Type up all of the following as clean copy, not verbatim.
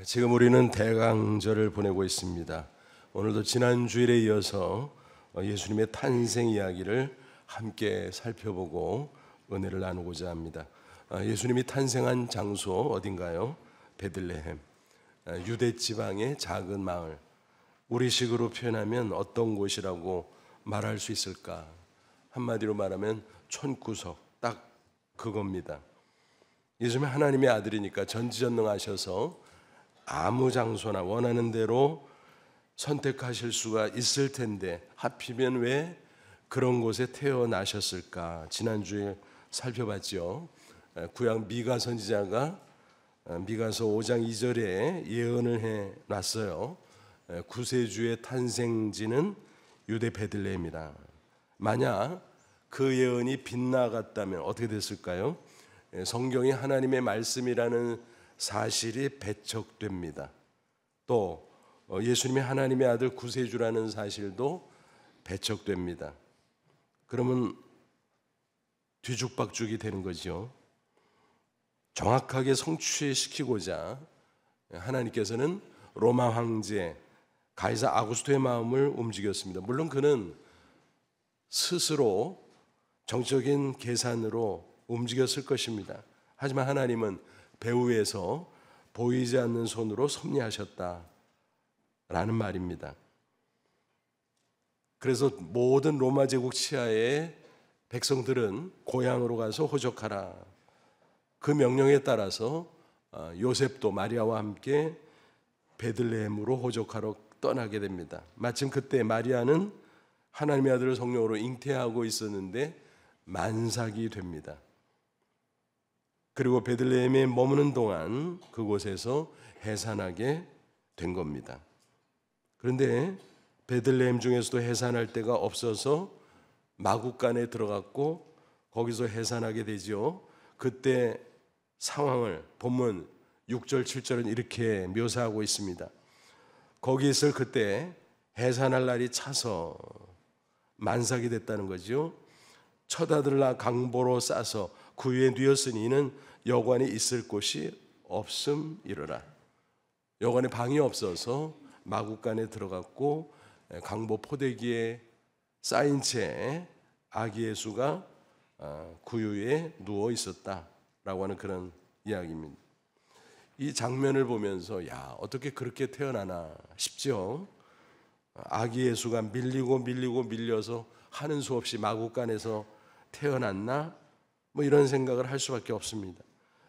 지금 우리는 대강절을 보내고 있습니다. 오늘도 지난 주일에 이어서 예수님의 탄생 이야기를 함께 살펴보고 은혜를 나누고자 합니다. 예수님이 탄생한 장소 어딘가요? 베들레헴, 유대 지방의 작은 마을. 우리식으로 표현하면 어떤 곳이라고 말할 수 있을까? 한마디로 말하면 촌구석, 딱 그겁니다. 예수님이 하나님의 아들이니까 전지전능하셔서 아무 장소나 원하는 대로 선택하실 수가 있을 텐데 하필이면 왜 그런 곳에 태어나셨을까? 지난주에 살펴봤죠. 구약 미가 선지자가 미가서 5장 2절에 예언을 해놨어요. 구세주의 탄생지는 유대 베들레헴이다. 만약 그 예언이 빗나갔다면 어떻게 됐을까요? 성경이 하나님의 말씀이라는 사실이 배척됩니다. 또 예수님이 하나님의 아들 구세주라는 사실도 배척됩니다. 그러면 뒤죽박죽이 되는 거죠. 정확하게 성취시키고자 하나님께서는 로마 황제 가이사 아구스토의 마음을 움직였습니다. 물론 그는 스스로 정적인 계산으로 움직였을 것입니다. 하지만 하나님은 배후에서 보이지 않는 손으로 섭리하셨다라는 말입니다. 그래서 모든 로마 제국 치하의 백성들은 고향으로 가서 호적하라. 그 명령에 따라서 요셉도 마리아와 함께 베들레헴으로 호적하러 떠나게 됩니다. 마침 그때 마리아는 하나님의 아들을 성령으로 잉태하고 있었는데 만삭이 됩니다. 그리고 베들레헴에 머무는 동안 그곳에서 해산하게 된 겁니다. 그런데 베들레헴 중에서도 해산할 데가 없어서 마구간에 들어갔고 거기서 해산하게 되지요. 그때 상황을 본문 6절 7절은 이렇게 묘사하고 있습니다. 거기 있을 그때 해산할 날이 차서 만삭이 됐다는 거죠. 첫 아들을 낳아 강보로 싸서 그 위에 뉘었으니 이는 여관에 있을 곳이 없음이로라. 여관에 방이 없어서 마구간에 들어갔고 강보 포대기에 쌓인 채 아기 예수가 구유에 누워 있었다라고 하는 그런 이야기입니다. 이 장면을 보면서 야, 어떻게 그렇게 태어나나 싶죠. 아기 예수가 밀리고 밀려서 하는 수 없이 마구간에서 태어났나? 뭐 이런 생각을 할 수밖에 없습니다.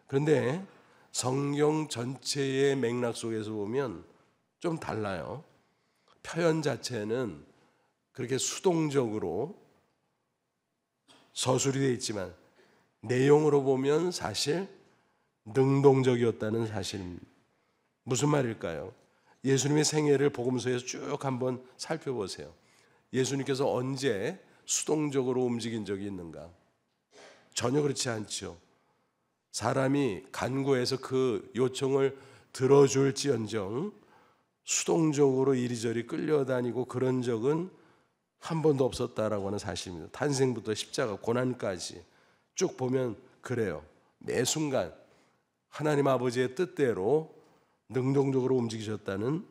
그런데 성경 전체의 맥락 속에서 보면 좀 달라요. 표현 자체는 그렇게 수동적으로 서술이 되어 있지만 내용으로 보면 사실 능동적이었다는 사실입니다. 무슨 말일까요? 예수님의 생애를 복음서에서 쭉 한번 살펴보세요. 예수님께서 언제 수동적으로 움직인 적이 있는가? 전혀 그렇지 않죠. 사람이 간구해서 그 요청을 들어줄지언정 수동적으로 이리저리 끌려다니고 그런 적은 한 번도 없었다라고 하는 사실입니다. 탄생부터 십자가 고난까지 쭉 보면 그래요. 매 순간 하나님 아버지의 뜻대로 능동적으로 움직이셨다는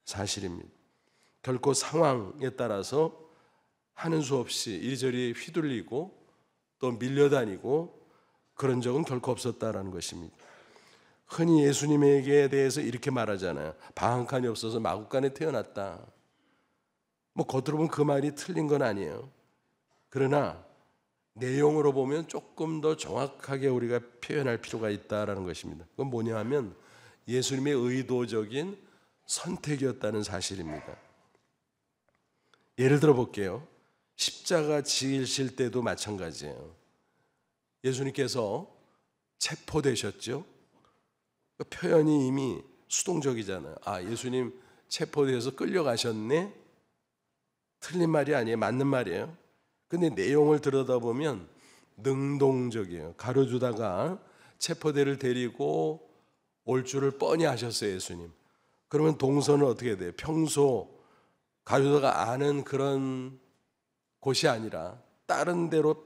사실입니다. 결코 상황에 따라서 하는 수 없이 이리저리 휘둘리고 또 밀려다니고 그런 적은 결코 없었다라는 것입니다. 흔히 예수님에게 대해서 이렇게 말하잖아요. 방 한 칸이 없어서 마구간에 태어났다. 뭐 겉으로 보면 그 말이 틀린 건 아니에요. 그러나 내용으로 보면 조금 더 정확하게 우리가 표현할 필요가 있다라는 것입니다. 그건 뭐냐 하면 예수님의 의도적인 선택이었다는 사실입니다. 예를 들어 볼게요. 십자가 지실 때도 마찬가지예요. 예수님께서 체포되셨죠? 그 표현이 이미 수동적이잖아요. 아, 예수님 체포돼서 끌려가셨네? 틀린 말이 아니에요. 맞는 말이에요. 근데 내용을 들여다보면 능동적이에요. 가로주다가 체포대를 데리고 올 줄을 뻔히 아셨어요, 예수님. 그러면 동선은 어떻게 돼요? 평소 가로주다가 아는 그런 곳이 아니라 다른 데로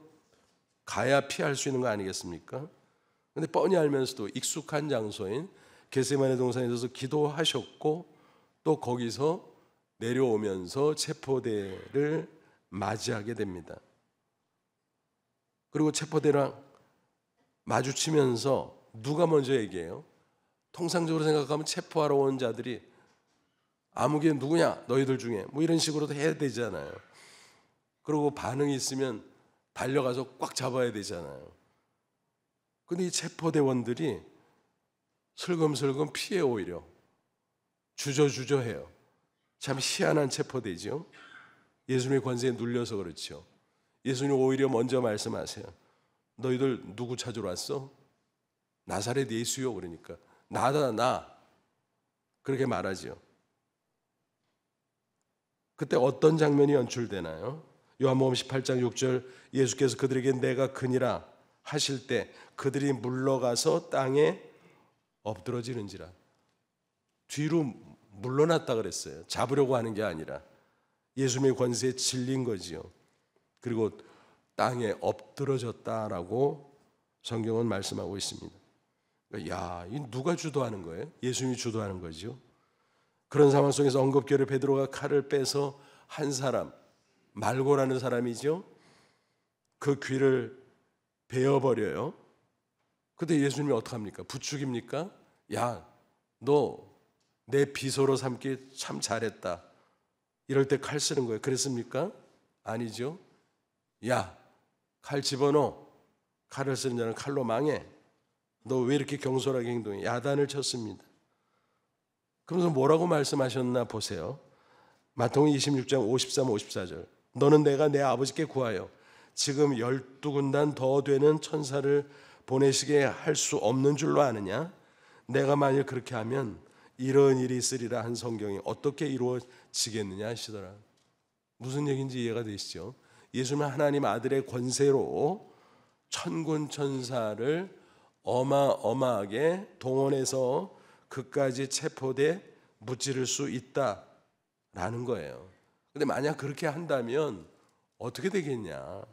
가야 피할 수 있는 거 아니겠습니까? 근데 뻔히 알면서도 익숙한 장소인 겟세마네 동산에 서서 기도하셨고 또 거기서 내려오면서 체포대를 맞이하게 됩니다. 그리고 체포대랑 마주치면서 누가 먼저 얘기해요? 통상적으로 생각하면 체포하러 온 자들이 아무개 누구냐 너희들 중에 뭐 이런 식으로도 해야 되잖아요. 그리고 반응이 있으면 달려가서 꽉 잡아야 되잖아요. 근데 이 체포대원들이 슬금슬금 피해 오히려 주저주저해요. 참 희한한 체포대죠. 예수님의 권세에 눌려서 그렇죠. 예수님 오히려 먼저 말씀하세요. 너희들 누구 찾으러 왔어? 나사렛 예수요. 그러니까 나다 나 그렇게 말하죠. 그때 어떤 장면이 연출되나요? 요한복음 18장 6절 예수께서 그들에게 내가 그니라 하실 때 그들이 물러가서 땅에 엎드러지는지라. 뒤로 물러났다 그랬어요. 잡으려고 하는 게 아니라 예수님의 권세에 질린 거지요. 그리고 땅에 엎드러졌다라고 성경은 말씀하고 있습니다. 야, 이 누가 주도하는 거예요? 예수님이 주도하는 거죠. 그런 상황 속에서 언급결에 베드로가 칼을 빼서 한 사람, 말고라는 사람이죠. 그 귀를 베어버려요. 근데 예수님이 어떡합니까? 부축입니까? 야, 너 내 비서로 삼기 참 잘했다. 이럴 때 칼 쓰는 거예요. 그랬습니까? 아니죠. 야, 칼 집어넣어. 칼을 쓰는 자는 칼로 망해. 너 왜 이렇게 경솔하게 행동해? 야단을 쳤습니다. 그러면서 뭐라고 말씀하셨나 보세요. 마태복음 26장 53, 54절. 너는 내가 내 아버지께 구하여 지금 12군단 더 되는 천사를 보내시게 할 수 없는 줄로 아느냐? 내가 만일 그렇게 하면 이런 일이 있으리라 한 성경이 어떻게 이루어지겠느냐 하시더라. 무슨 얘기인지 이해가 되시죠? 예수님은 하나님 아들의 권세로 천군 천사를 어마어마하게 동원해서 그까지 체포돼 무찌를 수 있다라는 거예요. 근데 만약 그렇게 한다면 어떻게 되겠냐?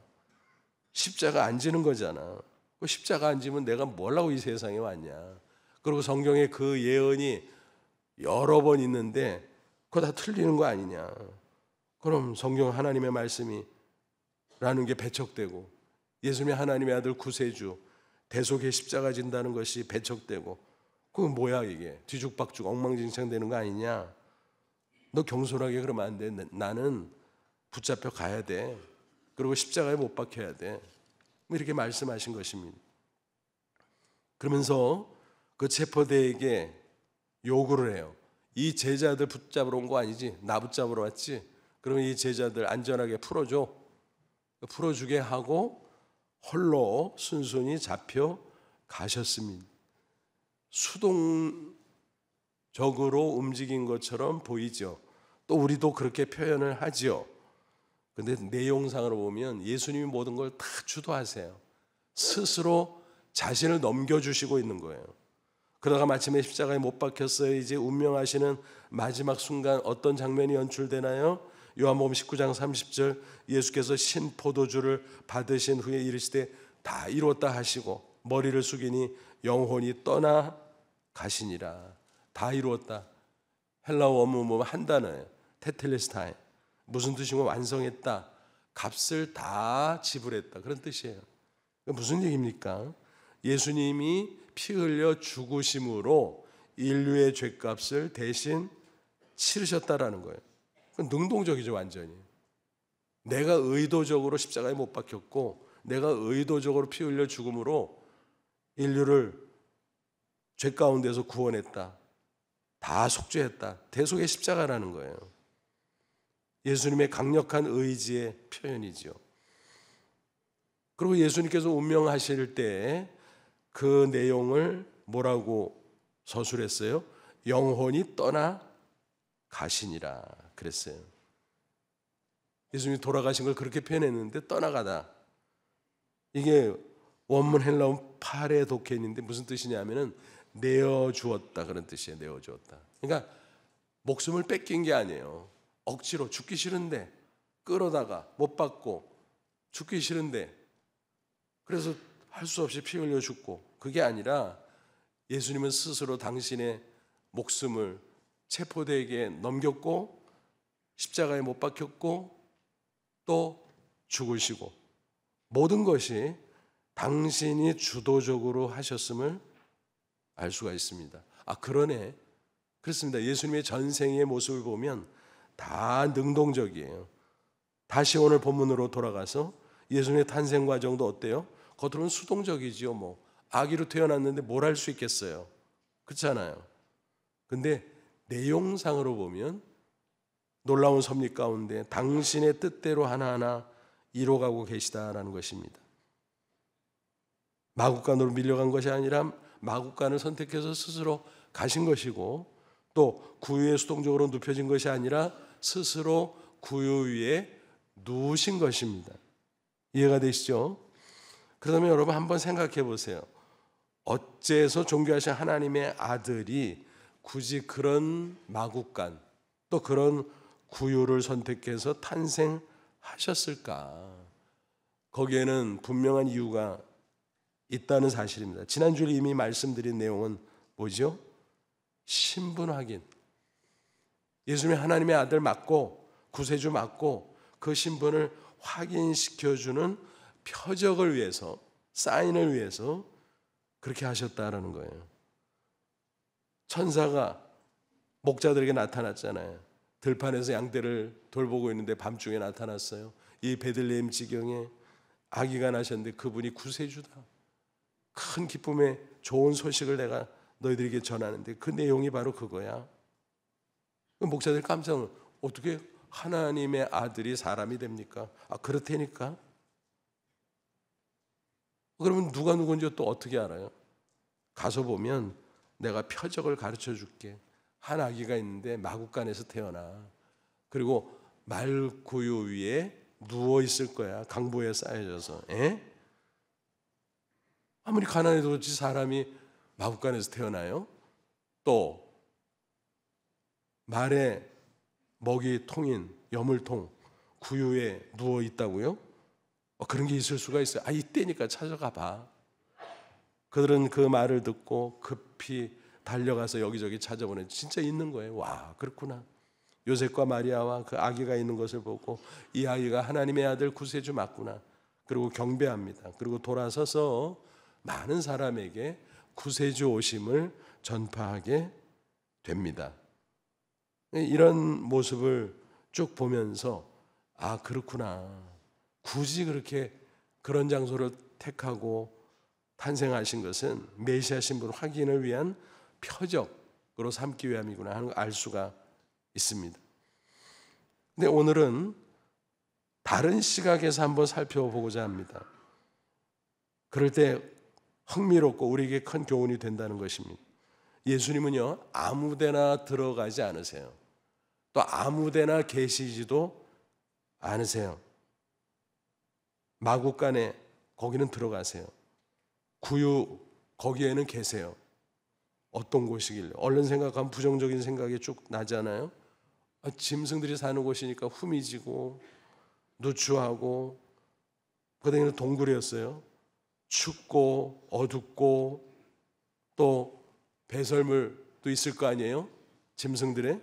십자가 안 지는 거잖아. 그 십자가 안 지면 내가 뭘 하고 이 세상에 왔냐? 그리고 성경에 그 예언이 여러 번 있는데 그거 다 틀리는 거 아니냐? 그럼 성경 하나님의 말씀이라는 게 배척되고 예수님이 하나님의 아들 구세주 대속의 십자가 진다는 것이 배척되고 그건 뭐야 이게? 뒤죽박죽 엉망진창 되는 거 아니냐? 너 경솔하게 그러면 안 돼. 나는 붙잡혀 가야 돼. 그리고 십자가에 못 박혀야 돼. 이렇게 말씀하신 것입니다. 그러면서 그 체포대에게 요구를 해요. 이 제자들 붙잡으러 온 거 아니지? 나 붙잡으러 왔지? 그러면 이 제자들 안전하게 풀어줘. 풀어주게 하고 홀로 순순히 잡혀 가셨습니다. 수동적으로 움직인 것처럼 보이죠. 또 우리도 그렇게 표현을 하죠. 근데 내용상으로 보면 예수님이 모든 걸 다 주도하세요. 스스로 자신을 넘겨주시고 있는 거예요. 그러다가 마침내 십자가에 못 박혔어요. 이제 운명하시는 마지막 순간 어떤 장면이 연출되나요? 요한복음 19장 30절 예수께서 신포도주를 받으신 후에 이르시되 다 이루었다 하시고 머리를 숙이니 영혼이 떠나 가시니라. 다 이루었다. 헬라어 원문 한 단어예요. 테텔레스타이. 무슨 뜻이고 완성했다. 값을 다 지불했다. 그런 뜻이에요. 무슨 얘기입니까? 예수님이 피 흘려 죽으심으로 인류의 죄값을 대신 치르셨다라는 거예요. 능동적이죠, 완전히. 내가 의도적으로 십자가에 못 박혔고 내가 의도적으로 피 흘려 죽음으로 인류를 죄 가운데서 구원했다. 다 속죄했다. 대속의 십자가라는 거예요. 예수님의 강력한 의지의 표현이죠. 그리고 예수님께서 운명하실 때 그 내용을 뭐라고 서술했어요? 영혼이 떠나 가시니라 그랬어요. 예수님이 돌아가신 걸 그렇게 표현했는데 떠나가다. 이게 원문 헬라어 파레 도케인인데 무슨 뜻이냐면은 내어주었다 그런 뜻이에요. 내어주었다. 그러니까 목숨을 뺏긴 게 아니에요. 억지로 죽기 싫은데 끌어다가 못 받고 죽기 싫은데 그래서 할 수 없이 피 흘려 죽고 그게 아니라 예수님은 스스로 당신의 목숨을 체포대에게 넘겼고 십자가에 못 박혔고 또 죽으시고 모든 것이 당신이 주도적으로 하셨음을 알 수가 있습니다. 그러네. 그렇습니다. 예수님의 전생의 모습을 보면 다 능동적이에요. 다시 오늘 본문으로 돌아가서 예수님의 탄생 과정도 어때요? 겉으로는 수동적이지요. 뭐 아기로 태어났는데 뭘 할 수 있겠어요? 그렇잖아요. 근데 내용상으로 보면 놀라운 섭리 가운데 당신의 뜻대로 하나하나 이뤄가고 계시다라는 것입니다. 마국간으로 밀려간 것이 아니라 마국간을 선택해서 스스로 가신 것이고, 또 구유에 수동적으로 눕혀진 것이 아니라 스스로 구유 위에 누우신 것입니다. 이해가 되시죠? 그러면 여러분 한번 생각해 보세요. 어째서 존귀하신 하나님의 아들이 굳이 그런 마국간 또 그런 구유를 선택해서 탄생하셨을까? 거기에는 분명한 이유가 있다는 사실입니다. 지난주에 이미 말씀드린 내용은 뭐죠? 신분 확인. 예수님이 하나님의 아들 맞고 구세주 맞고 그 신분을 확인시켜주는 표적을 위해서, 사인을 위해서 그렇게 하셨다라는 거예요. 천사가 목자들에게 나타났잖아요. 들판에서 양떼를 돌보고 있는데 밤중에 나타났어요. 이 베들레헴 지경에 아기가 나셨는데 그분이 구세주다. 큰 기쁨의 좋은 소식을 내가 너희들에게 전하는데 그 내용이 바로 그거야. 목자들 깜짝 놀라. 어떻게 하나님의 아들이 사람이 됩니까? 그렇다니까. 그러면 누가 누군지 또 어떻게 알아요? 가서 보면 내가 표적을 가르쳐 줄게. 한 아기가 있는데 마국간에서 태어나. 그리고 말구유 위에 누워 있을 거야. 강보에 쌓여져서. 아무리 가난해도 그렇지 사람이 마국간에서 태어나요? 또 말에 먹이 통인 여물통 구유에 누워 있다고요? 그런 게 있을 수가 있어요. 이때니까 찾아가 봐. 그들은 그 말을 듣고 급히 달려가서 여기저기 찾아보네. 진짜 있는 거예요. 와, 그렇구나. 요셉과 마리아와 그 아기가 있는 것을 보고 이 아이가 하나님의 아들 구세주 맞구나. 그리고 경배합니다. 그리고 돌아서서 많은 사람에게 구세주 오심을 전파하게 됩니다. 이런 모습을 쭉 보면서 그렇구나. 굳이 그렇게 그런 장소를 택하고 탄생하신 것은 메시아 신분 확인을 위한 표적으로 삼기 위함이구나 하는 걸 알 수가 있습니다. 근데 오늘은 다른 시각에서 한번 살펴보고자 합니다. 그럴 때 흥미롭고 우리에게 큰 교훈이 된다는 것입니다. 예수님은요, 아무데나 들어가지 않으세요. 또 아무데나 계시지도 않으세요. 마국간에 거기는 들어가세요. 구유 거기에는 계세요. 어떤 곳이길래? 얼른 생각하면 부정적인 생각이 쭉 나잖아요. 짐승들이 사는 곳이니까 후미지고 누추하고 그다음에는 동굴이었어요. 춥고 어둡고 또 배설물도 있을 거 아니에요? 짐승들의.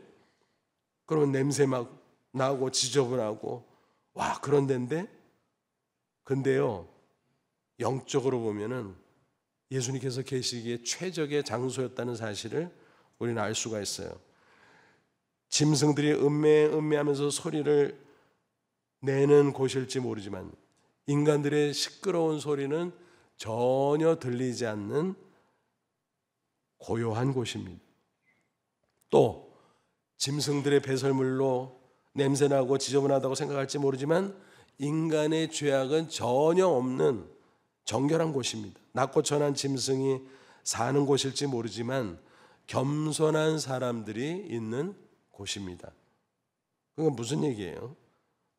그러면 냄새 막 나고 지저분하고 그런 데인데, 근데요 영적으로 보면은 예수님께서 계시기에 최적의 장소였다는 사실을 우리는 알 수가 있어요. 짐승들이 음매하면서 소리를 내는 곳일지 모르지만 인간들의 시끄러운 소리는 전혀 들리지 않는 고요한 곳입니다. 또 짐승들의 배설물로 냄새나고 지저분하다고 생각할지 모르지만 인간의 죄악은 전혀 없는 정결한 곳입니다. 낮고 천한 짐승이 사는 곳일지 모르지만 겸손한 사람들이 있는 곳입니다. 그건 무슨 얘기예요?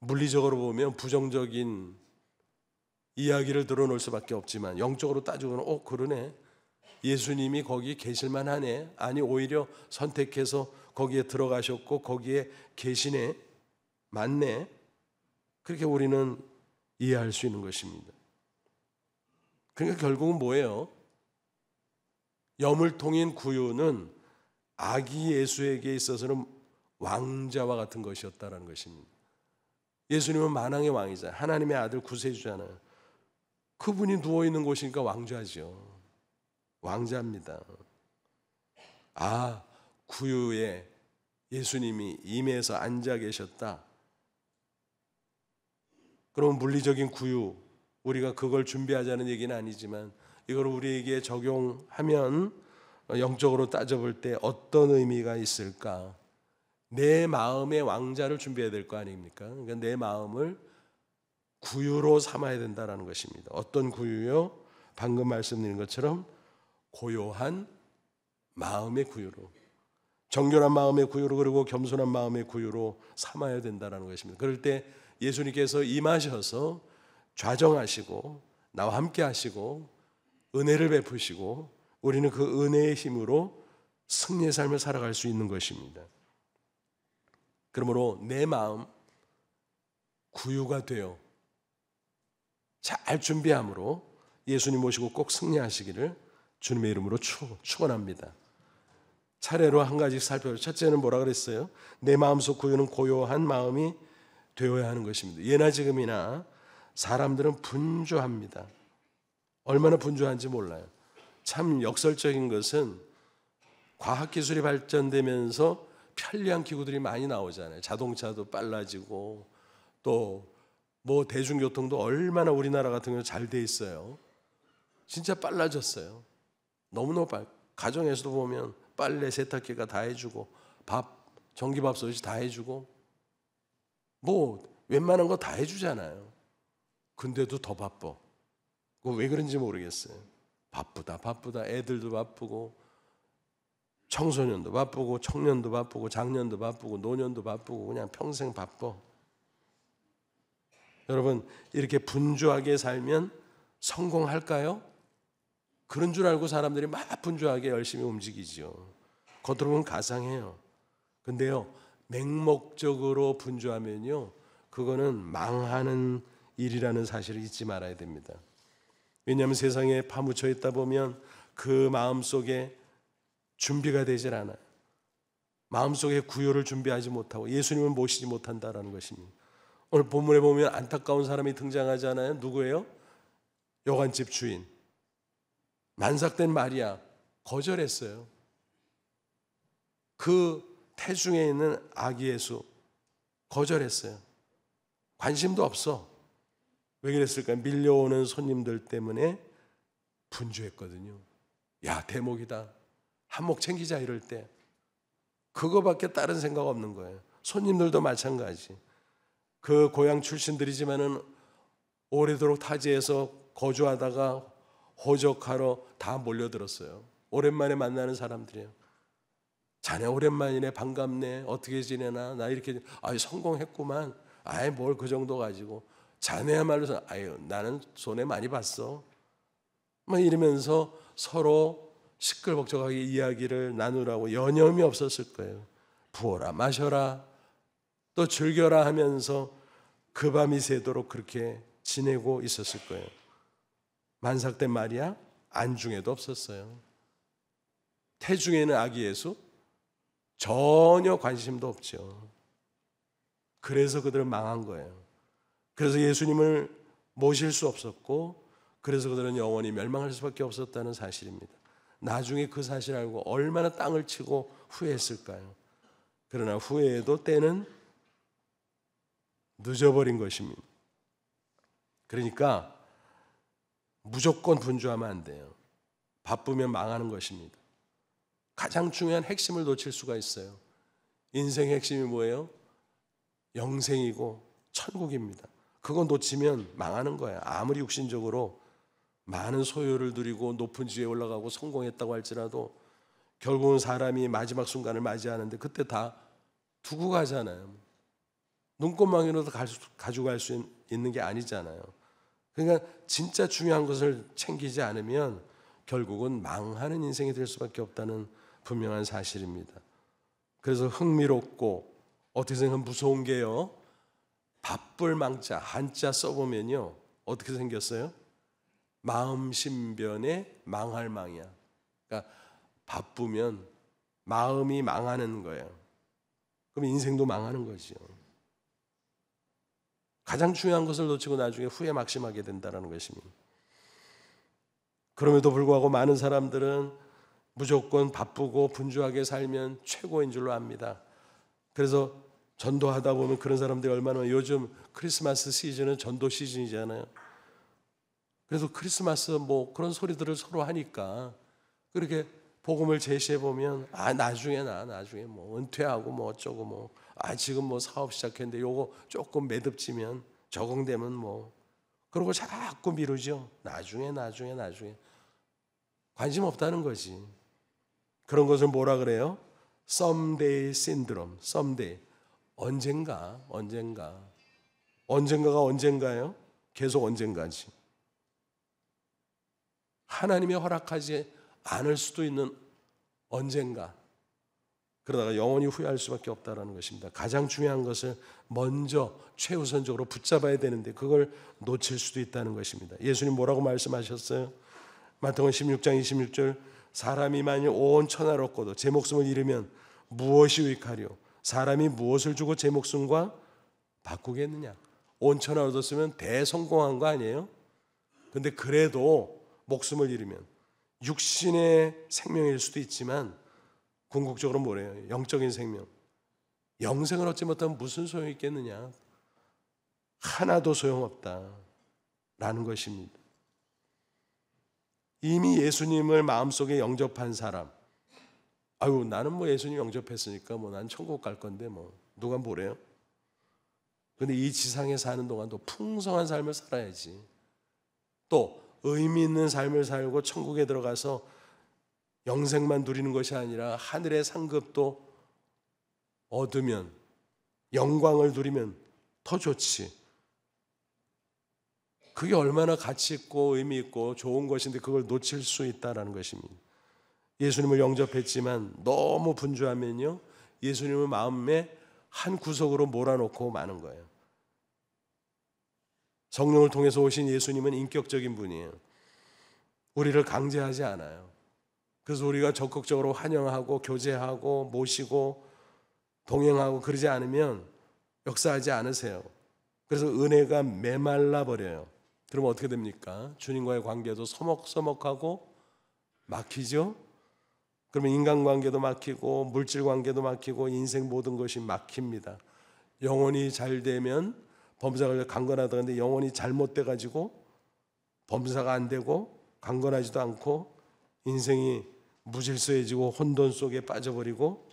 물리적으로 보면 부정적인 이야기를 들어놓을 수밖에 없지만 영적으로 따지고는 그러네. 예수님이 거기 계실만 하네. 아니 오히려 선택해서 거기에 들어가셨고 거기에 계시네. 맞네. 그렇게 우리는 이해할 수 있는 것입니다. 그러니까 결국은 뭐예요? 여물통인 구유는 아기 예수에게 있어서는 왕자와 같은 것이었다라는 것입니다. 예수님은 만왕의 왕이잖아요. 하나님의 아들 구세주잖아요. 그분이 누워있는 곳이니까 왕자죠. 왕자입니다. 아, 구유에 예수님이 임해서 앉아 계셨다. 그럼 물리적인 구유, 우리가 그걸 준비하자는 얘기는 아니지만 이걸 우리에게 적용하면 영적으로 따져볼 때 어떤 의미가 있을까? 내 마음의 왕자를 준비해야 될 거 아닙니까? 그러니까 내 마음을 구유로 삼아야 된다는 것입니다. 어떤 구유요? 방금 말씀드린 것처럼 고요한 마음의 구유로, 정결한 마음의 구유로, 그리고 겸손한 마음의 구유로 삼아야 된다는 것입니다. 그럴 때 예수님께서 임하셔서 좌정하시고 나와 함께 하시고 은혜를 베푸시고 우리는 그 은혜의 힘으로 승리의 삶을 살아갈 수 있는 것입니다. 그러므로 내 마음 구유가 되어 잘 준비함으로 예수님 모시고 꼭 승리하시기를 주님의 이름으로 축원합니다. 차례로 한 가지 살펴보죠. 첫째는 뭐라 그랬어요? 내 마음속 구유는 고요한 마음이 되어야 하는 것입니다. 예나 지금이나 사람들은 분주합니다. 얼마나 분주한지 몰라요. 참 역설적인 것은 과학기술이 발전되면서 편리한 기구들이 많이 나오잖아요. 자동차도 빨라지고 또 뭐 대중교통도 얼마나 우리나라 같은 경우 잘 돼 있어요. 진짜 빨라졌어요. 너무너무 가정에서도 보면 빨래, 세탁기가 다 해주고 밥, 전기밥솥이 다 해주고 뭐 웬만한 거 다 해주잖아요. 근데도 더 바빠. 왜 그런지 모르겠어요. 바쁘다. 애들도 바쁘고 청소년도 바쁘고 청년도 바쁘고 장년도 바쁘고 노년도 바쁘고 그냥 평생 바빠. 여러분, 이렇게 분주하게 살면 성공할까요? 그런 줄 알고 사람들이 막 분주하게 열심히 움직이죠. 겉으로 보면 가상해요. 근데요, 맹목적으로 분주하면요, 그거는 망하는 일이라는 사실을 잊지 말아야 됩니다. 왜냐하면 세상에 파묻혀 있다 보면 그 마음속에 준비가 되질 않아요. 마음속에 구요를 준비하지 못하고 예수님을 모시지 못한다는 것입니다. 오늘 본문에 보면 안타까운 사람이 등장하잖아요. 누구예요? 여관집 주인. 만삭된 마리아 거절했어요. 그 태중에 있는 아기 예수 거절했어요. 관심도 없어. 왜 그랬을까요? 밀려오는 손님들 때문에 분주했거든요. 야, 대목이다. 한몫 챙기자 이럴 때 그거밖에 다른 생각 없는 거예요. 손님들도 마찬가지. 그 고향 출신들이지만은 오래도록 타지에서 거주하다가 호적하러 다 몰려들었어요. 오랜만에 만나는 사람들이에요. 자네 오랜만이네, 반갑네, 어떻게 지내나, 나 이렇게 성공했구만. 뭘 그 정도 가지고 자네야말로 나는 손해 많이 봤어. 막 이러면서 서로 시끌벅적하게 이야기를 나누라고 여념이 없었을 거예요. 부어라 마셔라 또 즐겨라 하면서 그 밤이 새도록 그렇게 지내고 있었을 거예요. 만삭된 마리아 안중에도 없었어요. 태중에는 아기 예수 전혀 관심도 없죠. 그래서 그들은 망한 거예요. 그래서 예수님을 모실 수 없었고 그래서 그들은 영원히 멸망할 수밖에 없었다는 사실입니다. 나중에 그 사실을 알고 얼마나 땅을 치고 후회했을까요? 그러나 후회해도 때는 늦어버린 것입니다. 그러니까 무조건 분주하면 안 돼요. 바쁘면 망하는 것입니다. 가장 중요한 핵심을 놓칠 수가 있어요. 인생의 핵심이 뭐예요? 영생이고 천국입니다. 그거 놓치면 망하는 거예요. 아무리 육신적으로 많은 소유를 누리고 높은 지위에 올라가고 성공했다고 할지라도 결국은 사람이 마지막 순간을 맞이하는데 그때 다 두고 가잖아요. 눈꽃망이로도 가지고 갈 수 있는 게 아니잖아요. 그러니까 진짜 중요한 것을 챙기지 않으면 결국은 망하는 인생이 될 수밖에 없다는 분명한 사실입니다. 그래서 흥미롭고 어떻게 생각하면 무서운 게요. 바쁠 망자 한자 써보면요. 어떻게 생겼어요? 마음 신변에 망할 망이야. 그러니까 바쁘면 마음이 망하는 거예요. 그럼 인생도 망하는 거죠. 가장 중요한 것을 놓치고 나중에 후회 막심하게 된다는 것입니다. 그럼에도 불구하고 많은 사람들은 무조건 바쁘고 분주하게 살면 최고인 줄로 압니다. 그래서 전도하다 보면 그런 사람들이 얼마나, 요즘 크리스마스 시즌은 전도 시즌이잖아요. 그래서 크리스마스 뭐 그런 소리들을 서로 하니까 그렇게 복음을 제시해 보면 나중에 뭐 은퇴하고 뭐 어쩌고 뭐 지금 뭐 사업 시작했는데 요거 조금 매듭지면 적응되면 뭐 그러고 자꾸 미루죠. 나중에 관심 없다는 거지. 그런 것을 뭐라 그래요? someday syndrome. someday. 언젠가가 언젠가요? 계속 언젠가지. 하나님이 허락하지 않을 수도 있는 언젠가. 그러다가 영원히 후회할 수밖에 없다는 것입니다. 가장 중요한 것을 먼저 최우선적으로 붙잡아야 되는데 그걸 놓칠 수도 있다는 것입니다. 예수님 뭐라고 말씀하셨어요? 마태복음 16장 26절, 사람이 만일 온 천하를 얻고도 제 목숨을 잃으면 무엇이 유익하리요? 사람이 무엇을 주고 제 목숨과 바꾸겠느냐? 온 천하를 얻었으면 대성공한 거 아니에요? 근데 그래도 목숨을 잃으면 육신의 생명일 수도 있지만 궁극적으로 뭐래요? 영적인 생명. 영생을 얻지 못하면 무슨 소용이 있겠느냐? 하나도 소용없다라는 것입니다. 이미 예수님을 마음속에 영접한 사람, 나는 뭐 예수님 영접했으니까 뭐 난 천국 갈 건데 뭐 누가 뭐래요? 근데 이 지상에 사는 동안도 풍성한 삶을 살아야지. 또 의미 있는 삶을 살고 천국에 들어가서 영생만 누리는 것이 아니라 하늘의 상급도 얻으면, 영광을 누리면 더 좋지. 그게 얼마나 가치 있고 의미 있고 좋은 것인데 그걸 놓칠 수 있다는 것입니다. 예수님을 영접했지만 너무 분주하면요, 예수님을 마음의 한 구석으로 몰아놓고 마는 거예요. 성령을 통해서 오신 예수님은 인격적인 분이에요. 우리를 강제하지 않아요. 그래서 우리가 적극적으로 환영하고 교제하고 모시고 동행하고 그러지 않으면 역사하지 않으세요. 그래서 은혜가 메말라 버려요. 그러면 어떻게 됩니까? 주님과의 관계도 서먹서먹하고 막히죠? 그러면 인간관계도 막히고 물질관계도 막히고 인생 모든 것이 막힙니다. 영혼이 잘 되면 범사가 강건하다는데 영혼이 잘못돼가지고 범사가 안 되고 강건하지도 않고 인생이 무질서해지고 혼돈 속에 빠져버리고,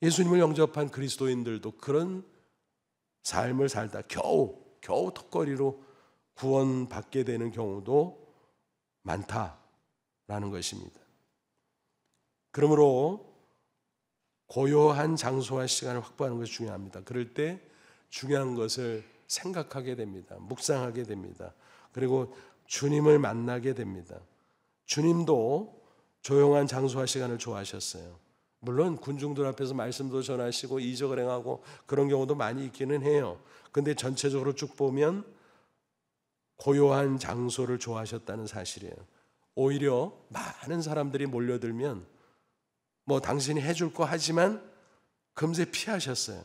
예수님을 영접한 그리스도인들도 그런 삶을 살다 겨우 턱걸이로 구원받게 되는 경우도 많다라는 것입니다. 그러므로 고요한 장소와 시간을 확보하는 것이 중요합니다. 그럴 때 중요한 것을 생각하게 됩니다. 묵상하게 됩니다. 그리고 주님을 만나게 됩니다. 주님도 조용한 장소와 시간을 좋아하셨어요. 물론 군중들 앞에서 말씀도 전하시고 이적을 행하고 그런 경우도 많이 있기는 해요. 근데 전체적으로 쭉 보면 고요한 장소를 좋아하셨다는 사실이에요. 오히려 많은 사람들이 몰려들면 뭐 당신이 해줄 거 하지만 금세 피하셨어요.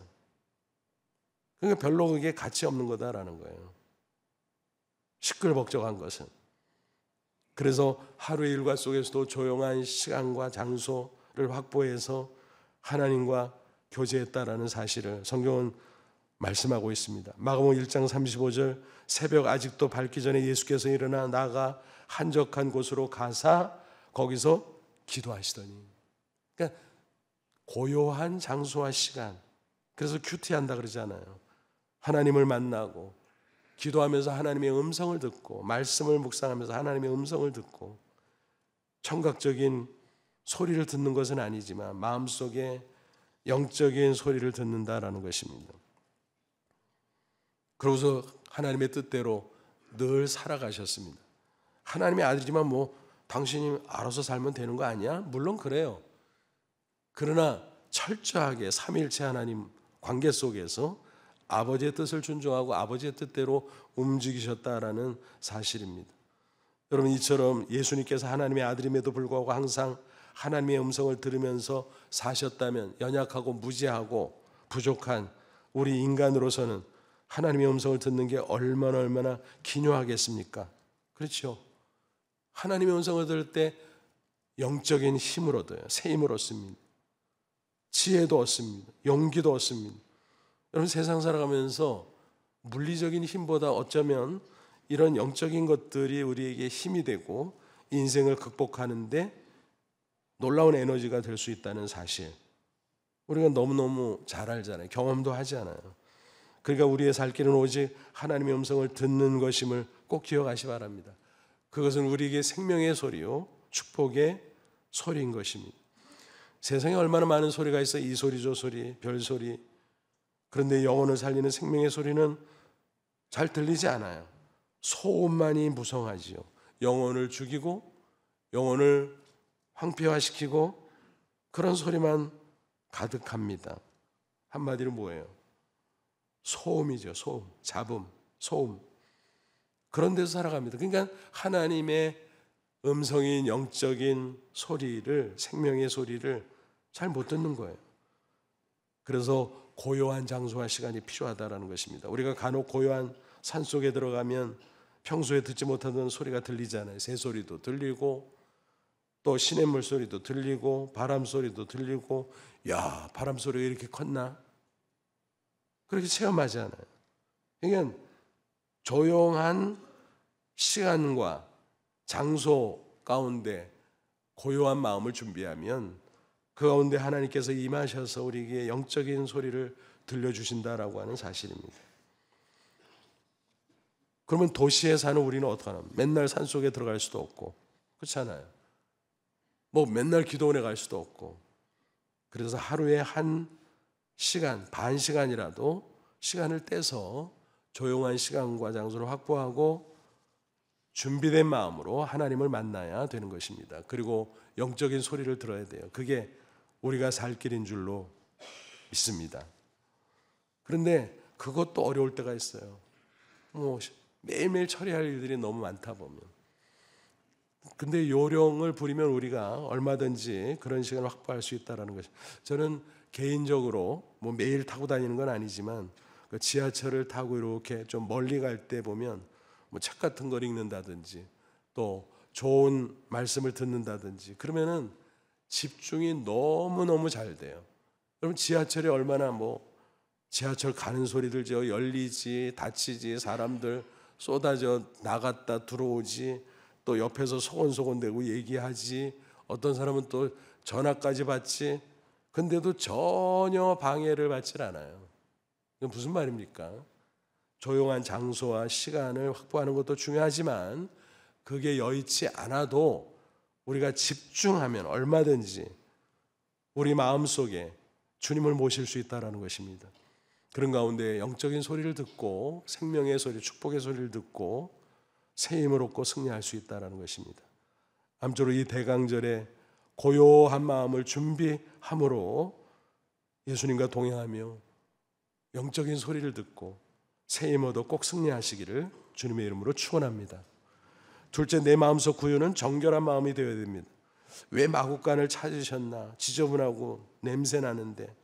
그러니까 별로 그게 가치 없는 거다라는 거예요. 시끌벅적한 것은. 그래서 하루의 일과 속에서도 조용한 시간과 장소를 확보해서 하나님과 교제했다라는 사실을 성경은 말씀하고 있습니다. 마가복음 1장 35절, 새벽 아직도 밝기 전에 예수께서 일어나 나가 한적한 곳으로 가사 거기서 기도하시더니. 그러니까 고요한 장소와 시간, 그래서 큐티한다 그러잖아요. 하나님을 만나고 기도하면서 하나님의 음성을 듣고 말씀을 묵상하면서 하나님의 음성을 듣고, 청각적인 소리를 듣는 것은 아니지만 마음속에 영적인 소리를 듣는다라는 것입니다. 그러고서 하나님의 뜻대로 늘 살아가셨습니다. 하나님의 아들이지만 뭐 당신이 알아서 살면 되는 거 아니야? 물론 그래요. 그러나 철저하게 삼위일체 하나님 관계 속에서 아버지의 뜻을 존중하고 아버지의 뜻대로 움직이셨다라는 사실입니다. 여러분, 이처럼 예수님께서 하나님의 아들임에도 불구하고 항상 하나님의 음성을 들으면서 사셨다면, 연약하고 무지하고 부족한 우리 인간으로서는 하나님의 음성을 듣는 게 얼마나 기묘하겠습니까? 그렇죠? 하나님의 음성을 들을 때 영적인 힘을 얻어요. 새 힘을 얻습니다. 지혜도 얻습니다. 용기도 얻습니다. 여러분, 세상 살아가면서 물리적인 힘보다 어쩌면 이런 영적인 것들이 우리에게 힘이 되고 인생을 극복하는데 놀라운 에너지가 될 수 있다는 사실, 우리가 너무너무 잘 알잖아요. 경험도 하지 않아요. 그러니까 우리의 살 길은 오직 하나님의 음성을 듣는 것임을 꼭 기억하시 바랍니다. 그것은 우리에게 생명의 소리요, 축복의 소리인 것입니다. 세상에 얼마나 많은 소리가 있어. 이 소리 저 소리, 별 소리. 그런데 영혼을 살리는 생명의 소리는 잘 들리지 않아요. 소음만이 무성하지요. 영혼을 죽이고 영혼을 황폐화시키고 그런 소리만 가득합니다. 한마디로 뭐예요? 소음이죠. 소음, 잡음, 소음. 그런 데서 살아갑니다. 그러니까 하나님의 음성인 영적인 소리를, 생명의 소리를 잘 못 듣는 거예요. 그래서 고요한 장소와 시간이 필요하다는 것입니다. 우리가 간혹 고요한 산속에 들어가면 평소에 듣지 못하던 소리가 들리잖아요. 새소리도 들리고 또 시냇물 소리도 들리고 바람 소리도 들리고, 야, 바람 소리가 이렇게 컸나? 그렇게 체험하지 않아요. 그러니까 조용한 시간과 장소 가운데 고요한 마음을 준비하면 그 가운데 하나님께서 임하셔서 우리에게 영적인 소리를 들려주신다라고 하는 사실입니다. 그러면 도시에 사는 우리는 어떡하나? 맨날 산속에 들어갈 수도 없고, 그렇잖아요. 뭐 맨날 기도원에 갈 수도 없고. 그래서 하루에 한 시간, 반 시간이라도 시간을 떼서 조용한 시간과 장소를 확보하고 준비된 마음으로 하나님을 만나야 되는 것입니다. 그리고 영적인 소리를 들어야 돼요. 그게 우리가 살 길인 줄로 믿습니다. 그런데 그것도 어려울 때가 있어요. 뭐 매일매일 처리할 일들이 너무 많다 보면. 근데 요령을 부리면 우리가 얼마든지 그런 시간을 확보할 수 있다는 것이, 저는 개인적으로 뭐 매일 타고 다니는 건 아니지만 그 지하철을 타고 이렇게 좀 멀리 갈 때 보면 뭐 책 같은 걸 읽는다든지 또 좋은 말씀을 듣는다든지 그러면은 집중이 너무너무 잘 돼요. 여러분, 지하철이 얼마나 뭐 지하철 가는 소리들 열리지 닫히지, 사람들 쏟아져 나갔다 들어오지, 또 옆에서 소곤소곤대고 얘기하지, 어떤 사람은 또 전화까지 받지. 근데도 전혀 방해를 받질 않아요. 이건 무슨 말입니까? 조용한 장소와 시간을 확보하는 것도 중요하지만 그게 여의치 않아도 우리가 집중하면 얼마든지 우리 마음속에 주님을 모실 수 있다는 것입니다. 그런 가운데 영적인 소리를 듣고 생명의 소리, 축복의 소리를 듣고 새 힘을 얻고 승리할 수 있다는 것입니다. 아무쪼록 이 대강절에 고요한 마음을 준비함으로 예수님과 동행하며 영적인 소리를 듣고 새 힘 얻어 꼭 승리하시기를 주님의 이름으로 축원합니다. 둘째, 내 마음속 구유는 정결한 마음이 되어야 됩니다. 왜 마구간을 찾으셨나? 지저분하고 냄새 나는데.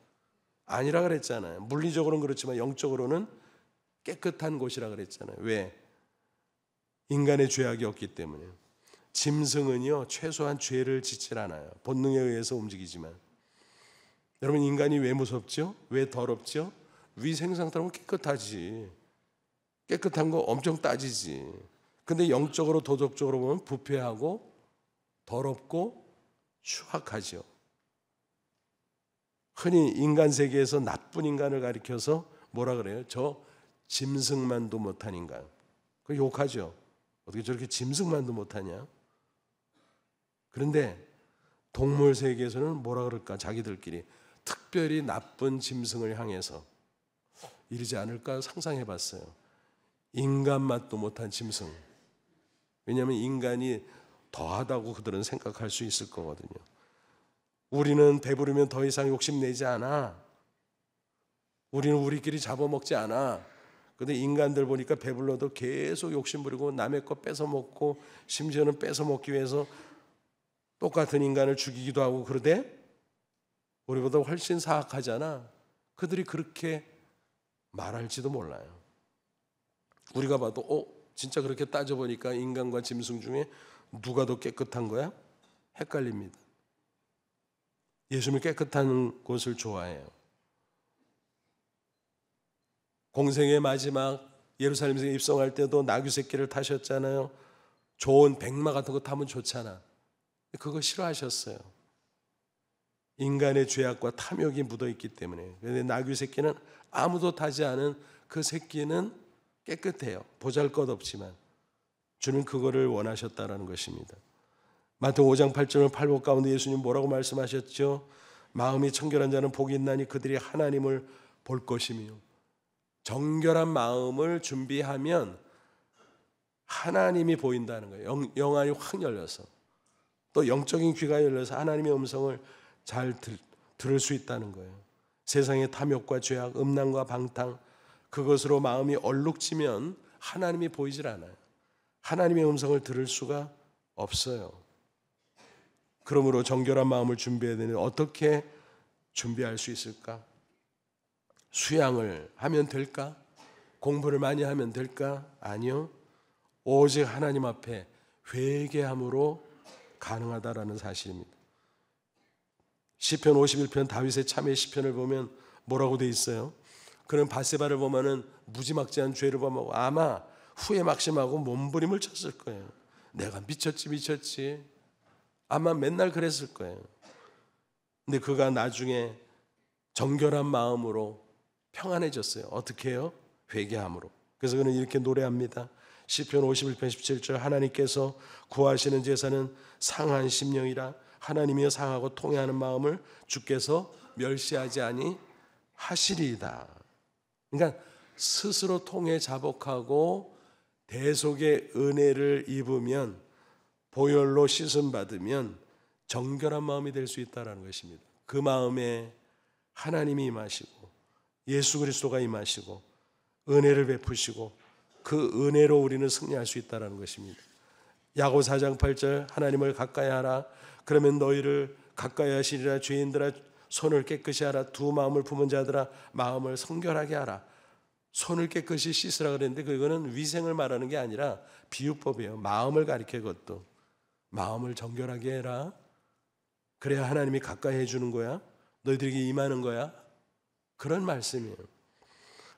아니라 그랬잖아요. 물리적으로는 그렇지만 영적으로는 깨끗한 곳이라 그랬잖아요. 왜? 인간의 죄악이 없기 때문에. 짐승은요, 최소한 죄를 짓질 않아요. 본능에 의해서 움직이지만. 여러분, 인간이 왜 무섭죠? 왜 더럽죠? 위생상태로 깨끗하지. 깨끗한 거 엄청 따지지. 근데 영적으로 도덕적으로 보면 부패하고 더럽고 추악하죠. 흔히 인간 세계에서 나쁜 인간을 가리켜서 뭐라 그래요? 저 짐승만도 못한 인간. 그 욕하죠. 어떻게 저렇게 짐승만도 못하냐? 그런데 동물 세계에서는 뭐라 그럴까? 자기들끼리 특별히 나쁜 짐승을 향해서 이러지 않을까 상상해 봤어요. 인간 맛도 못한 짐승. 왜냐하면 인간이 더하다고 그들은 생각할 수 있을 거거든요. 우리는 배부르면 더 이상 욕심내지 않아. 우리는 우리끼리 잡아먹지 않아. 근데 인간들 보니까 배불러도 계속 욕심부리고 남의 거 뺏어 먹고 심지어는 뺏어 먹기 위해서 똑같은 인간을 죽이기도 하고 그러되 우리보다 훨씬 사악하잖아. 그들이 그렇게 말할지도 몰라요. 우리가 봐도 진짜 그렇게 따져보니까 인간과 짐승 중에 누가 더 깨끗한 거야? 헷갈립니다. 예수님이 깨끗한 곳을 좋아해요. 공생의 마지막 예루살렘에 입성할 때도 나귀 새끼를 타셨잖아요. 좋은 백마 같은 거 타면 좋잖아. 그거 싫어하셨어요. 인간의 죄악과 탐욕이 묻어있기 때문에. 그런데 나귀 새끼는 아무도 타지 않은 그 새끼는 깨끗해요. 보잘것없지만 주는 그거를 원하셨다라는 것입니다. 마태복음 5장 8절은 팔복 가운데 예수님 뭐라고 말씀하셨죠? 마음이 청결한 자는 복이 있나니 그들이 하나님을 볼 것이며. 정결한 마음을 준비하면 하나님이 보인다는 거예요. 영안이 확 열려서 또 영적인 귀가 열려서 하나님의 음성을 잘 들을 수 있다는 거예요. 세상의 탐욕과 죄악, 음란과 방탕 그것으로 마음이 얼룩지면 하나님이 보이질 않아요. 하나님의 음성을 들을 수가 없어요. 그러므로 정결한 마음을 준비해야 되는데 어떻게 준비할 수 있을까? 수양을 하면 될까? 공부를 많이 하면 될까? 아니요. 오직 하나님 앞에 회개함으로 가능하다라는 사실입니다. 시편 51편 다윗의 참회 시편을 보면 뭐라고 돼 있어요? 그는 밧세바를 보면은 무지막지한 죄를 범하고 아마 후에 막심하고 몸부림을 쳤을 거예요. 내가 미쳤지. 아마 맨날 그랬을 거예요. 근데 그가 나중에 정결한 마음으로 평안해졌어요. 어떻게 해요? 회개함으로. 그래서 그는 이렇게 노래합니다. 시편 51편 17절 하나님께서 구하시는 제사는 상한 심령이라 하나님이여 상하고 통회하는 마음을 주께서 멸시하지 아니하시리이다. 그러니까 스스로 통회 자복하고 대속의 은혜를 입으면 보혈로 씻음 받으면 정결한 마음이 될 수 있다는 것입니다. 그 마음에 하나님이 임하시고 예수 그리스도가 임하시고 은혜를 베푸시고 그 은혜로 우리는 승리할 수 있다는 것입니다. 야고 4장 8절 하나님을 가까이 하라 그러면 너희를 가까이 하시리라. 죄인들아 손을 깨끗이 하라. 두 마음을 품은 자들아 마음을 성결하게 하라. 손을 깨끗이 씻으라 그랬는데 그거는 위생을 말하는 게 아니라 비유법이에요. 마음을 가리켜 그것도. 마음을 정결하게 해라. 그래야 하나님이 가까이 해주는 거야. 너희들에게 임하는 거야. 그런 말씀이에요.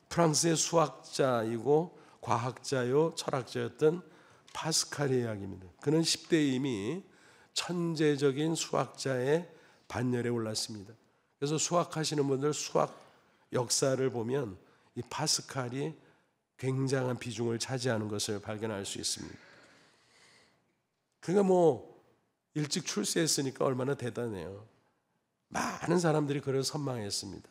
프랑스의 수학자이고 과학자요 철학자였던 파스칼의 이야기입니다. 그는 10대에 이미 천재적인 수학자의 반열에 올랐습니다. 그래서 수학하시는 분들 수학 역사를 보면 이 파스칼이 굉장한 비중을 차지하는 것을 발견할 수 있습니다. 그가 일찍 출세했으니까 얼마나 대단해요. 많은 사람들이 그를 선망했습니다.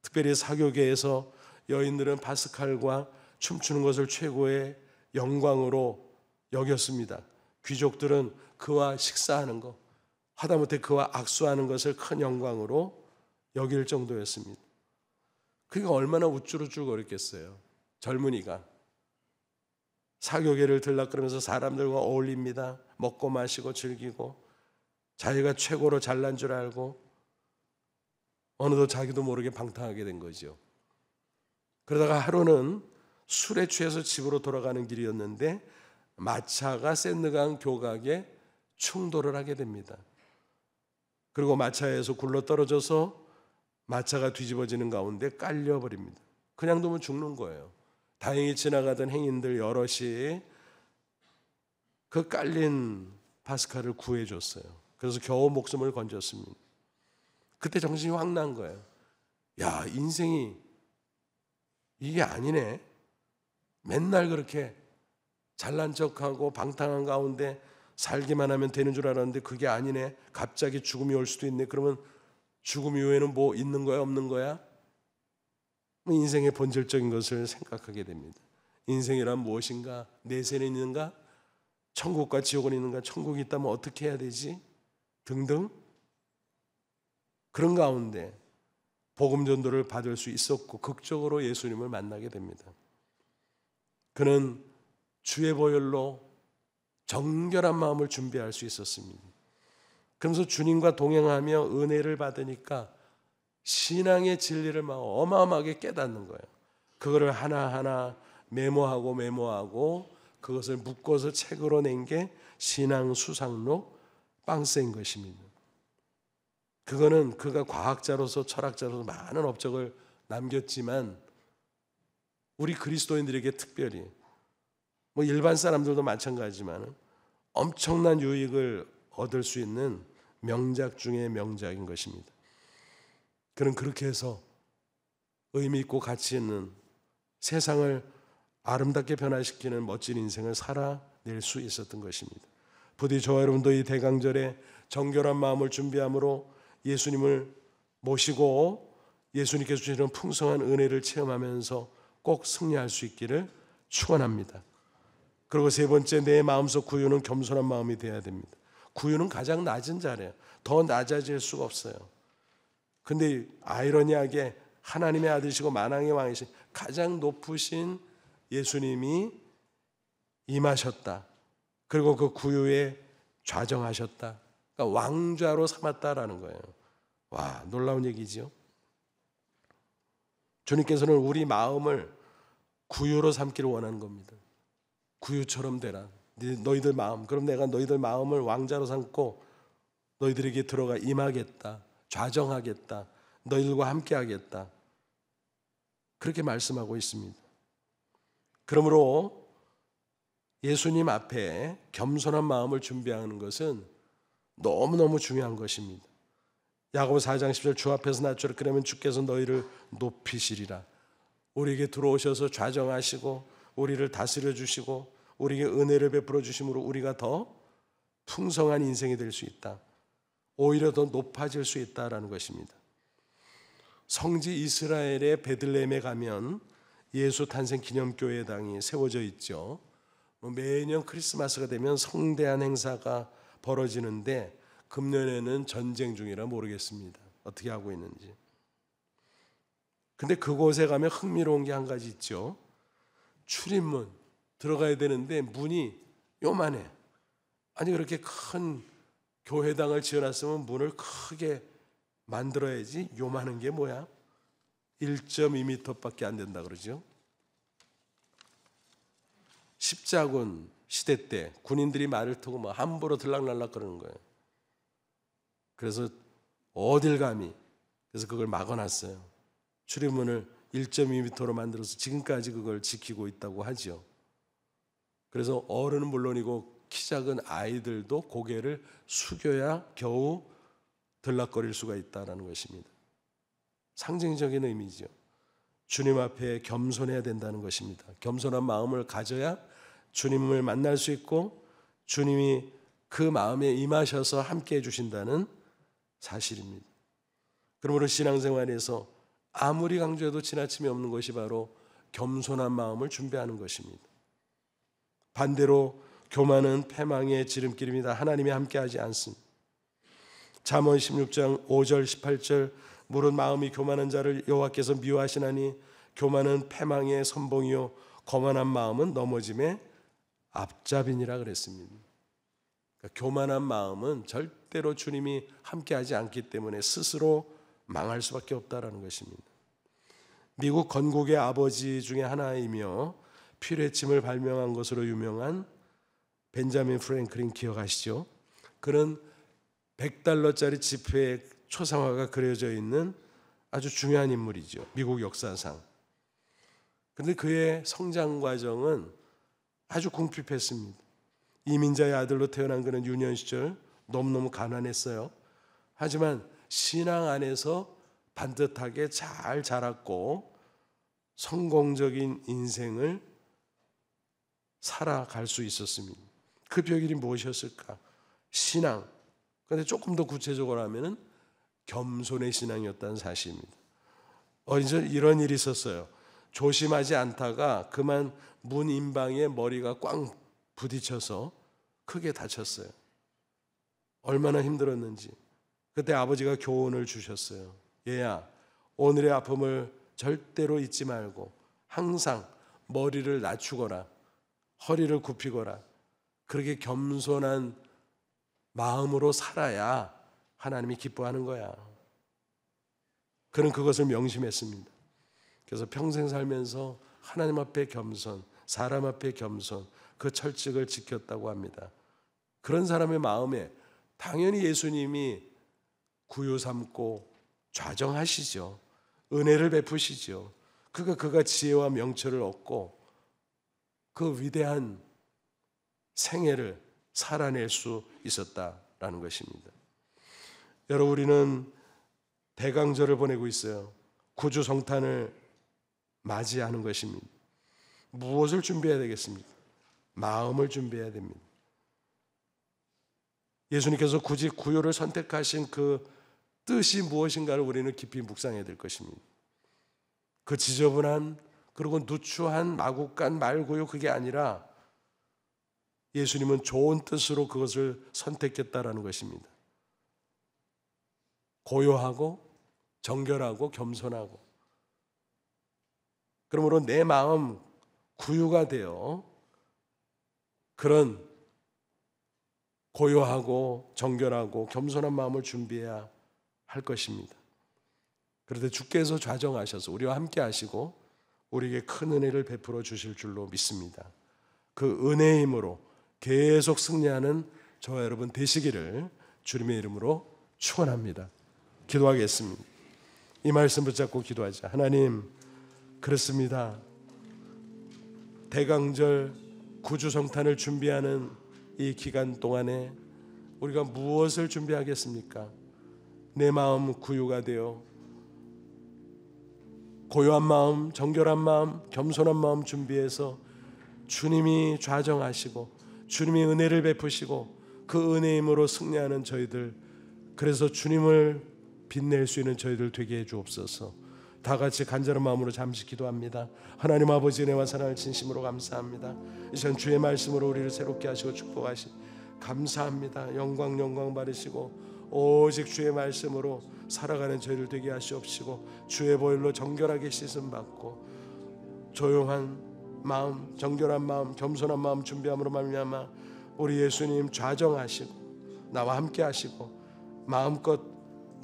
특별히 사교계에서 여인들은 파스칼과 춤추는 것을 최고의 영광으로 여겼습니다. 귀족들은 그와 식사하는 것, 하다못해 그와 악수하는 것을 큰 영광으로 여길 정도였습니다. 그가 얼마나 우쭐우쭐거렸겠어요. 젊은이가 사교계를 들락거리면서 사람들과 어울립니다. 먹고 마시고 즐기고 자기가 최고로 잘난 줄 알고 어느덧 자기도 모르게 방탕하게 된 거죠. 그러다가 하루는 술에 취해서 집으로 돌아가는 길이었는데 마차가 샌드강 교각에 충돌을 하게 됩니다. 그리고 마차에서 굴러 떨어져서 마차가 뒤집어지는 가운데 깔려버립니다. 그냥 두면 죽는 거예요. 다행히 지나가던 행인들 여럿이 그 깔린 파스칼을 구해줬어요. 그래서 겨우 목숨을 건졌습니다. 그때 정신이 확 난 거예요. 야, 인생이 이게 아니네. 맨날 그렇게 잘난 척하고 방탕한 가운데 살기만 하면 되는 줄 알았는데 그게 아니네. 갑자기 죽음이 올 수도 있네. 그러면 죽음 이후에는 뭐 있는 거야, 없는 거야? 인생의 본질적인 것을 생각하게 됩니다. 인생이란 무엇인가? 내세는 있는가? 천국과 지옥은 있는가? 천국이 있다면 어떻게 해야 되지? 등등. 그런 가운데 복음 전도를 받을 수 있었고 극적으로 예수님을 만나게 됩니다. 그는 주의 보혈로 정결한 마음을 준비할 수 있었습니다. 그러면서 주님과 동행하며 은혜를 받으니까 신앙의 진리를 막 어마어마하게 깨닫는 거예요. 그거를 하나하나 메모하고 그것을 묶어서 책으로 낸 게 신앙 수상록 빵세인 것입니다. 그거는 그가 과학자로서 철학자로서 많은 업적을 남겼지만 우리 그리스도인들에게 특별히 일반 사람들도 마찬가지지만 엄청난 유익을 얻을 수 있는 명작 중의 명작인 것입니다. 그는 그렇게 해서 의미 있고 가치 있는 세상을 아름답게 변화시키는 멋진 인생을 살아낼 수 있었던 것입니다. 부디 저와 여러분도 이 대강절에 정결한 마음을 준비함으로 예수님을 모시고 예수님께서 주시는 풍성한 은혜를 체험하면서 꼭 승리할 수 있기를 축원합니다. 그리고 세 번째, 내 마음속 구유는 겸손한 마음이 되어야 됩니다. 구유는 가장 낮은 자리예요. 더 낮아질 수가 없어요. 근데 아이러니하게 하나님의 아들이시고 만왕의 왕이신 가장 높으신 예수님이 임하셨다. 그리고 그 구유에 좌정하셨다. 그러니까 왕좌로 삼았다라는 거예요. 와, 놀라운 얘기지요. 주님께서는 우리 마음을 구유로 삼기를 원하는 겁니다. 구유처럼 되라. 너희들 마음. 그럼 내가 너희들 마음을 왕자로 삼고 너희들에게 들어가 임하겠다. 좌정하겠다. 너희들과 함께 하겠다. 그렇게 말씀하고 있습니다. 그러므로 예수님 앞에 겸손한 마음을 준비하는 것은 너무너무 중요한 것입니다. 야고보 4장 10절 주 앞에서 낮추라 그러면 주께서 너희를 높이시리라. 우리에게 들어오셔서 좌정하시고 우리를 다스려 주시고 우리에게 은혜를 베풀어 주심으로 우리가 더 풍성한 인생이 될 수 있다. 오히려 더 높아질 수 있다라는 것입니다. 성지 이스라엘의 베들레헴에 가면 예수 탄생 기념교회당이 세워져 있죠. 매년 크리스마스가 되면 성대한 행사가 벌어지는데 금년에는 전쟁 중이라 모르겠습니다. 어떻게 하고 있는지. 근데 그곳에 가면 흥미로운 게 한 가지 있죠. 출입문 들어가야 되는데 문이 요만해. 아니 그렇게 큰 교회당을 지어놨으면 문을 크게 만들어야지 요만한 게 뭐야? 1.2m밖에 안 된다 그러죠. 십자군 시대 때 군인들이 말을 타고 뭐 함부로 들락날락 그러는 거예요. 그래서 어딜 감히 그래서 그걸 막아놨어요. 출입문을 1.2m로 만들어서 지금까지 그걸 지키고 있다고 하죠. 그래서 어른은 물론이고 키 작은 아이들도 고개를 숙여야 겨우 들락거릴 수가 있다는 것입니다. 상징적인 의미죠. 주님 앞에 겸손해야 된다는 것입니다. 겸손한 마음을 가져야 주님을 만날 수 있고 주님이 그 마음에 임하셔서 함께 해주신다는 사실입니다. 그러므로 신앙생활에서 아무리 강조해도 지나침이 없는 것이 바로 겸손한 마음을 준비하는 것입니다. 반대로 교만은 패망의 지름길입니다. 하나님이 함께하지 않습니다. 잠언 16장 5절 18절 무릇 마음이 교만한 자를 여호와께서 미워하시나니 교만은 패망의 선봉이요 거만한 마음은 넘어짐의 앞잡이니라 그랬습니다. 그러니까 교만한 마음은 절대로 주님이 함께하지 않기 때문에 스스로 망할 수밖에 없다라는 것입니다. 미국 건국의 아버지 중에 하나이며 피뢰침을 발명한 것으로 유명한 벤자민 프랭클린 기억하시죠? 그는 $100짜리 지폐의 초상화가 그려져 있는 아주 중요한 인물이죠. 미국 역사상. 그런데 그의 성장 과정은 아주 궁핍했습니다. 이민자의 아들로 태어난 그는 유년 시절 너무너무 가난했어요. 하지만 신앙 안에서 반듯하게 잘 자랐고 성공적인 인생을 살아갈 수 있었습니다. 그 비결이 무엇이었을까? 신앙. 그런데 조금 더 구체적으로 하면은 겸손의 신앙이었다는 사실입니다. 어디서 이런 일이 있었어요. 조심하지 않다가 그만 문 인방에 머리가 꽝 부딪혀서 크게 다쳤어요. 얼마나 힘들었는지. 그때 아버지가 교훈을 주셨어요. 얘야, 오늘의 아픔을 절대로 잊지 말고 항상 머리를 낮추거나 허리를 굽히거나 그렇게 겸손한 마음으로 살아야 하나님이 기뻐하는 거야. 그는 그것을 명심했습니다. 그래서 평생 살면서 하나님 앞에 겸손, 사람 앞에 겸손, 그 철칙을 지켰다고 합니다. 그런 사람의 마음에 당연히 예수님이 구유 삼고 좌정하시죠. 은혜를 베푸시죠. 그가 지혜와 명철을 얻고 그 위대한 생애를 살아낼 수 있었다라는 것입니다. 여러분, 우리는 대강절을 보내고 있어요. 구주 성탄을 맞이하는 것입니다. 무엇을 준비해야 되겠습니까? 마음을 준비해야 됩니다. 예수님께서 굳이 구유를 선택하신 그 뜻이 무엇인가를 우리는 깊이 묵상해야 될 것입니다. 그 지저분한 그리고 누추한 마구간 말구유 그게 아니라 예수님은 좋은 뜻으로 그것을 선택했다라는 것입니다. 고요하고 정결하고 겸손하고, 그러므로 내 마음 구유가 되어 그런 고요하고 정결하고 겸손한 마음을 준비해야 할 것입니다. 그런데 주께서 좌정하셔서 우리와 함께 하시고 우리에게 큰 은혜를 베풀어 주실 줄로 믿습니다. 그 은혜의 힘으로 계속 승리하는 저와 여러분 되시기를 주님의 이름으로 축원합니다. 기도하겠습니다. 이 말씀 붙잡고 기도하자. 하나님, 그렇습니다. 대강절 구주 성탄을 준비하는 이 기간 동안에 우리가 무엇을 준비하겠습니까? 내 마음 구유가 되어 고요한 마음, 정결한 마음, 겸손한 마음 준비해서 주님이 좌정하시고 주님이 은혜를 베푸시고 그 은혜의 힘으로 승리하는 저희들, 그래서 주님을 빛낼 수 있는 저희들 되게 해 주옵소서. 다 같이 간절한 마음으로 잠시 기도합니다. 하나님 아버지, 은혜와 사랑을 진심으로 감사합니다. 이 시간 주의 말씀으로 우리를 새롭게 하시고 축복하시 감사합니다. 영광 받으시고 오직 주의 말씀으로 살아가는 저희들 되게 하시옵시고 주의 보혈로 정결하게 씻음 받고 조용한 마음, 정결한 마음, 겸손한 마음 준비함으로 말미암아 우리 예수님 좌정하시고 나와 함께 하시고 마음껏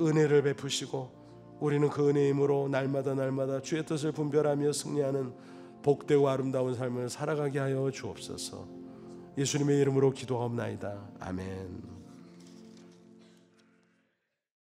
은혜를 베푸시고 우리는 그 은혜의 힘으로 날마다 주의 뜻을 분별하며 승리하는 복되고 아름다운 삶을 살아가게 하여 주옵소서. 예수님의 이름으로 기도하옵나이다. 아멘.